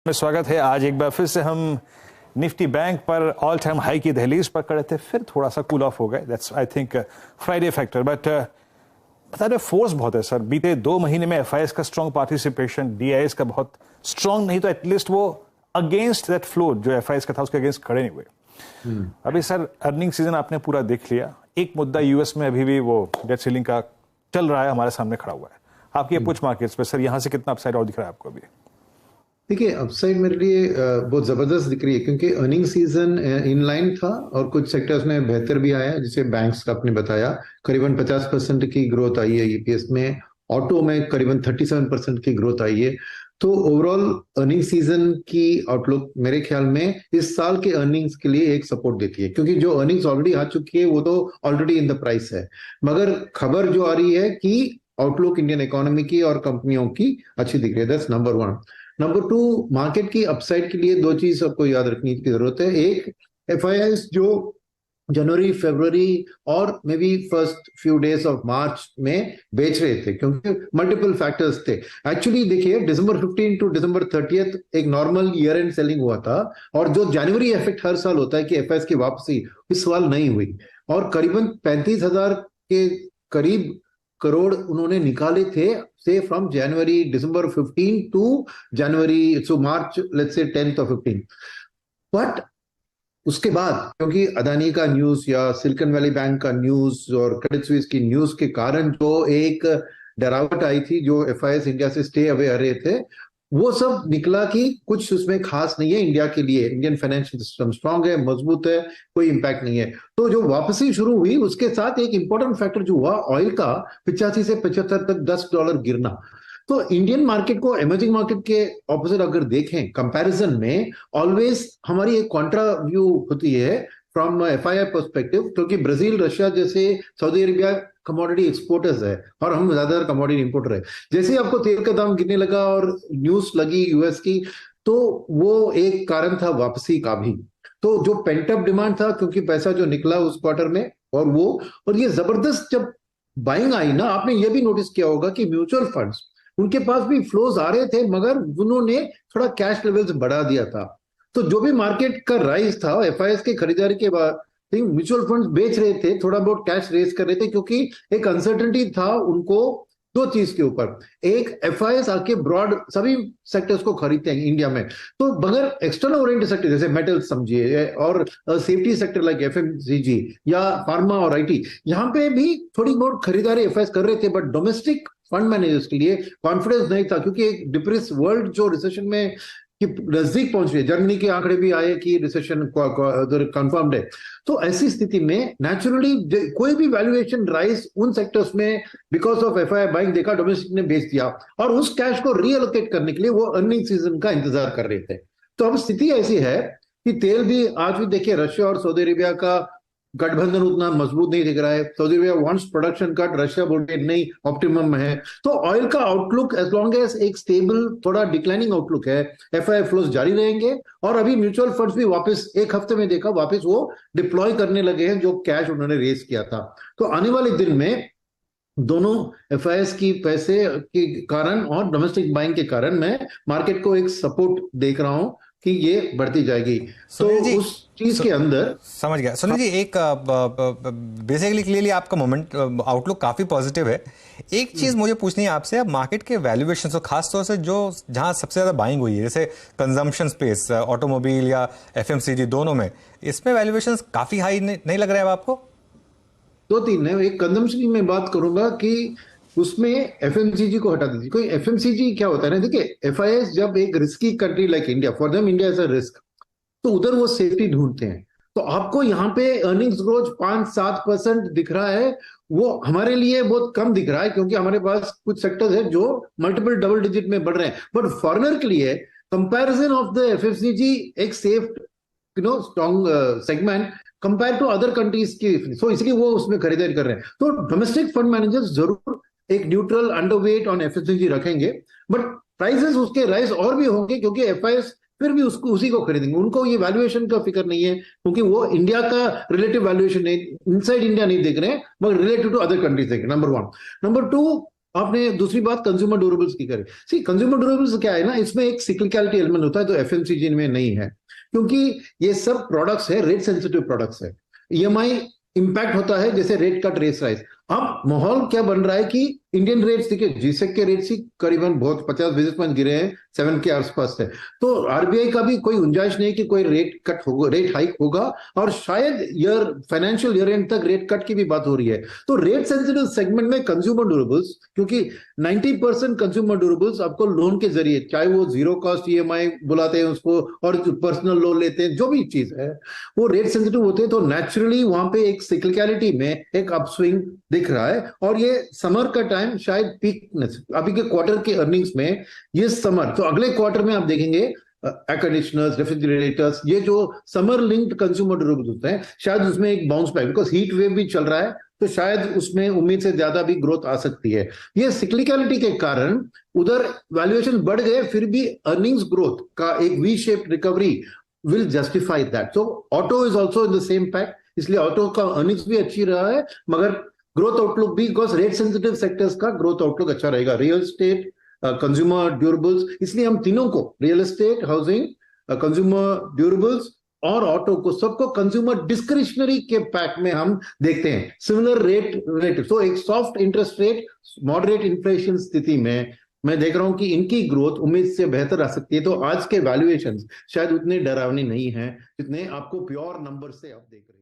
में स्वागत है। आज एक बार फिर से हम निफ्टी बैंक पर ऑल टाइम हाई की दहलीज पर खड़े थे, फिर थोड़ा सा कूल ऑफ हो गए। That's I think Friday factor. But बता रहे फोर्स बहुत है सर। बीते 2 महीने में एफआईएस का स्ट्रॉन्ग पार्टिसिपेशन, डीआईएस का बहुत स्ट्रॉन्ग नहीं तो एटलीस्ट वो अगेंस्ट दैट फ्लोट जो एफआईएस का था उसके अगेंस्ट खड़े नहीं हुए। अभी सर अर्निंग सीजन आपने पूरा देख लिया। एक मुद्दा यूएस में अभी भी वो डेट सीलिंग का चल रहा है, हमारे सामने खड़ा हुआ है। आपकी अप्रोच मार्केट्स पे सर यहाँ से कितना अपसाइड और दिख रहा है आपको अभी? देखिए, अपसाइड मेरे लिए बहुत जबरदस्त दिख रही है क्योंकि अर्निंग सीजन इन लाइन था और कुछ सेक्टर्स में बेहतर भी आया, जैसे बैंक्स का आपने बताया करीबन 50% की ग्रोथ आई है ईपीएस में। ऑटो में करीबन 37% की ग्रोथ आई है। तो ओवरऑल अर्निंग सीजन की आउटलुक मेरे ख्याल में इस साल के अर्निंग्स के लिए एक सपोर्ट देती है, क्योंकि जो अर्निंग्स ऑलरेडी आ चुकी है वो तो ऑलरेडी इन द प्राइस है। मगर खबर जो आ रही है कि आउटलुक इंडियन इकोनॉमी की और कंपनियों की अच्छी दिख रही है। That's number 1। नंबर 2, मार्केट की अपसाइड के लिए 2 चीज आपको याद रखने की जरूरत है। एक, एफआईआईस जो जनवरी, फरवरी और may be first few days of March में बेच रहे थे, क्योंकि मल्टीपल फैक्टर्स थे। एक्चुअली देखिए, दिसंबर 15 टू दिसंबर 30 एक नॉर्मल ईयर एंड सेलिंग हुआ था, और जो जनवरी इफेक्ट हर साल होता है कि एफआईआईस की वापसी इस साल नहीं हुई, और करीबन 35,000 के करीब करोड़ उन्होंने निकाले थे say from January, December 15 to January, so March let's say 10th और 15। बट उसके बाद क्योंकि अदानी का न्यूज या सिलिकॉन वैली बैंक का न्यूज और क्रेडिट स्विस की न्यूज के कारण जो एक डरावट आई थी, जो एफआईएस इंडिया से स्टे अवे आ रहे थे, वो सब निकला कि कुछ उसमें खास नहीं है इंडिया के लिए। इंडियन फाइनेंशियल सिस्टम स्ट्रांग है, मजबूत है, कोई इंपैक्ट नहीं है। तो जो वापसी शुरू हुई उसके साथ एक इंपॉर्टेंट फैक्टर जो हुआ, ऑयल का 85 से 75 तक $10 गिरना। तो इंडियन मार्केट को इमर्जिंग मार्केट के ऑपोजिट अगर देखें कंपैरिजन में, ऑलवेज हमारी एक कॉन्ट्रा व्यू होती है फ्रॉम एफआईआई पर्सपेक्टिव, क्योंकि ब्राजील, रशिया जैसे, सऊदी अरेबिया कमोडिटी एक्सपोर्टर्स है और हम ज्यादातर कमोडिटी इंपोर्टर है। जैसे ही आपको तेल का दाम गिरने लगा और न्यूज लगी यूएस की, तो वो एक कारण था वापसी का भी। तो जो पेंटअप डिमांड था, क्योंकि पैसा जो निकला उस क्वार्टर में, और ये जबरदस्त जब बाइंग आई ना, आपने ये भी नोटिस किया होगा कि म्यूचुअल फंड्स, उनके पास भी फ्लोज आ रहे थे, मगर उन्होंने थोड़ा कैश लेवल्स बढ़ा दिया था। तो जो भी मार्केट का राइज था एफआईएस की खरीदारी के बाद, म्यूचुअल फंड्स बेच रहे थे, थोड़ा बहुत कैश रेज कर रहे थे, क्योंकि एक अनसर्टेनिटी था उनको 2 चीज के ऊपर। एक, एफआईएस आके ब्रॉड सभी सेक्टर्स को खरीदते हैं इंडिया में, तो मगर एक्सटर्नल ओरिएंटेड सेक्टर जैसे मेटल्स समझिए, और सेफ्टी सेक्टर लाइक एफएमसीजी या फार्मा और आईटी, यहाँ पे भी थोड़ी बहुत खरीदारी एफआईएस कर रहे थे। बट डोमेस्टिक फंड मैनेजर्स के लिए कॉन्फिडेंस नहीं था, क्योंकि एक डिप्रेस वर्ल्ड जो रिसेशन में कि नजदीक पहुंच रही है, जर्मनी के आंकड़े भी आए कि रिसेशन कंफर्म्ड है। तो ऐसी स्थिति में नेचुरली कोई भी वैल्यूएशन राइज उन सेक्टर्स में बिकॉज ऑफ एफआईआई बाइंग देखा, डोमेस्टिक ने बेच दिया, और उस कैश को रीएलोकेट करने के लिए वो अर्निंग सीजन का इंतजार कर रहे थे। तो अब स्थिति ऐसी है कि तेल भी आज भी देखिए, रशिया और सऊदी अरेबिया का गठबंधन उतना मजबूत नहीं दिख रहा है। Saudi Arabia wants production cut, Russia बोलते नहीं, ऑप्टिमम में है। तो ऑयल का आउटलुक एज लॉन्ग एज एक स्टेबल थोड़ा डिक्लाइनिंग आउटलुक है, एफआईआई फ्लोज जारी रहेंगे। और अभी म्यूचुअल फंड्स भी वापस, एक हफ्ते में देखा, वापस वो डिप्लॉय करने लगे हैं जो कैश उन्होंने रेज किया था। तो आने वाले दिन में दोनों एफआईएस की पैसे के कारण और डोमेस्टिक बाइंग के कारण मैं मार्केट को एक सपोर्ट देख रहा हूं कि ये बढ़ती जाएगी। तो उस चीज के अंदर समझ गया सुनील जी। एक बेसिकली क्लियरली आपका मोमेंट आउटलुक काफी पॉजिटिव है। एक चीज मुझे पूछनी है आपसे, अब मार्केट के वैल्यूएशन, तो खासतौर से जो जहां सबसे ज्यादा बाइंग हुई है, जैसे कंजम्पशन स्पेस, ऑटोमोबाइल या एफएमसीजी, दोनों में इसमें वैल्यूएशन काफी हाई नहीं लग रहा है आपको? 2-3 है। एक कंजम्पशन में बात करूंगा कि उसमें एफएमसीजी को हटा दीजिए। कोई एफएमसीजी क्या होता है ना, देखिए, एफआईएस जब एक risky country like India, for them India is a risk, तो उधर वो सेफ्टी ढूंढते हैं। तो आपको यहाँ पे अर्निंग्स ग्रोथ 5-7% दिख रहा है, वो हमारे लिए बहुत कम दिख रहा है, क्योंकि हमारे पास कुछ सेक्टर्स है जो मल्टीपल डबल डिजिट में बढ़ रहे हैं। बट फॉरेनर के लिए कंपैरिजन ऑफ द एफएमसीजी एक safe strong segment compare to other countries की, सो इसलिए वो उसमें खरीदारी कर रहे हैं। तो डोमेस्टिक फंड मैनेजर्स जरूर एक न्यूट्रल अंडरवेट ऑन एफएमसीजी रखेंगे, बट प्राइसेस उसके राइज और भी होंगे, क्योंकि एफआईएस फिर भी उसको उसी को खरीदेंगे। उनको ये वैल्यूएशन का फिक्र नहीं है, क्योंकि वो इंडिया का रिलेटिव वैल्यूएशन नहीं, इनसाइड इंडिया नहीं देख रहे हैं, मगर रिलेटिव टू अदर कंट्रीज देख रहे हैं। नंबर 1। नंबर 2, आपने दूसरी बात कंज्यूमर ड्यूरेबल्स की करें। सी कंज्यूमर ड्यूरेबल्स क्या है ना, इसमें एक सिक्लिकलिटी एलिमेंट होता है तो एफएमसीजी में नहीं है, क्योंकि ये सब प्रोडक्ट्स है, रेट सेंसिटिव प्रोडक्ट्स है। ईएमआई इंपैक्ट होता है जैसे रेट कट, रेट राइज। अब माहौल क्या बन रहा है कि इंडियन रेट्स देखिए, जीसेक के रेट्स ही करीबन बहुत 50 बेसिस पॉइंट गिरे हैं, 7 के आसपास है। तो आरबीआई का भी कोई गुंजाइश नहीं कि कोई रेट कट होगा, रेट हाइक होगा, और शायद फाइनेंशियल ईयर एंड तक रेट कट की भी बात हो रही है। तो रेट सेंसिटिव सेगमेंट में कंज्यूमर ड्यूरेबल्स, क्योंकि 90% कंज्यूमर ड्यूरेबल्स आपको लोन के जरिए, चाहे वो जीरो कॉस्ट ईएमआई बुलाते हैं उसको, और पर्सनल लोन लेते हैं, जो भी चीज है वो रेट सेंसिटिव होते हैं। तो नेचुरली वहां पे एक सिक्लिकलिटी में एक अपस्विंग दिख रहा है। और ये समर का टाइम शायद पीकनेस, अभी के क्वार्टर के अर्निंग्स में ये समर, तो अगले क्वार्टर में आप देखेंगे एयर कंडीशनर्स, रेफ्रिजरेटर्स, ये जो समर लिंक्ड कंज्यूमर ड्यूरेबल्स होते हैं, शायद उसमें एक bounce back, because heat wave भी चल रहा है, तो शायद उसमें उम्मीद से ज्यादा भी ग्रोथ आ सकती है। ये सिक्लिकलिटी के कारण उधर वैल्यूएशन बढ़ गए, फिर भी अर्निंग्स ग्रोथ का एक V shaped recovery will justify that. So auto is also in the same pack, इसलिए ऑटो का अर्निंग्स भी अच्छी रहा है, मगर ग्रोथ आउटलुक भी, बिकॉज रेट सेंसिटिव सेक्टर्स का ग्रोथ आउटलुक अच्छा रहेगा, रियल एस्टेट, कंज्यूमर ड्यूरेबल्स। इसलिए हम तीनों को, real estate, housing, consumer durables और ऑटो को, सबको कंज्यूमर डिस्क्रिशनरी के पैक में हम देखते हैं। सिमिलर रेट रिलेटिव, तो एक soft interest rate, moderate inflation स्थिति में मैं देख रहा हूं कि इनकी ग्रोथ उम्मीद से बेहतर आ सकती है। तो आज के वैल्यूएशंस शायद उतने डरावनी नहीं है जितने आपको प्योर नंबर से आप देख रहे हैं।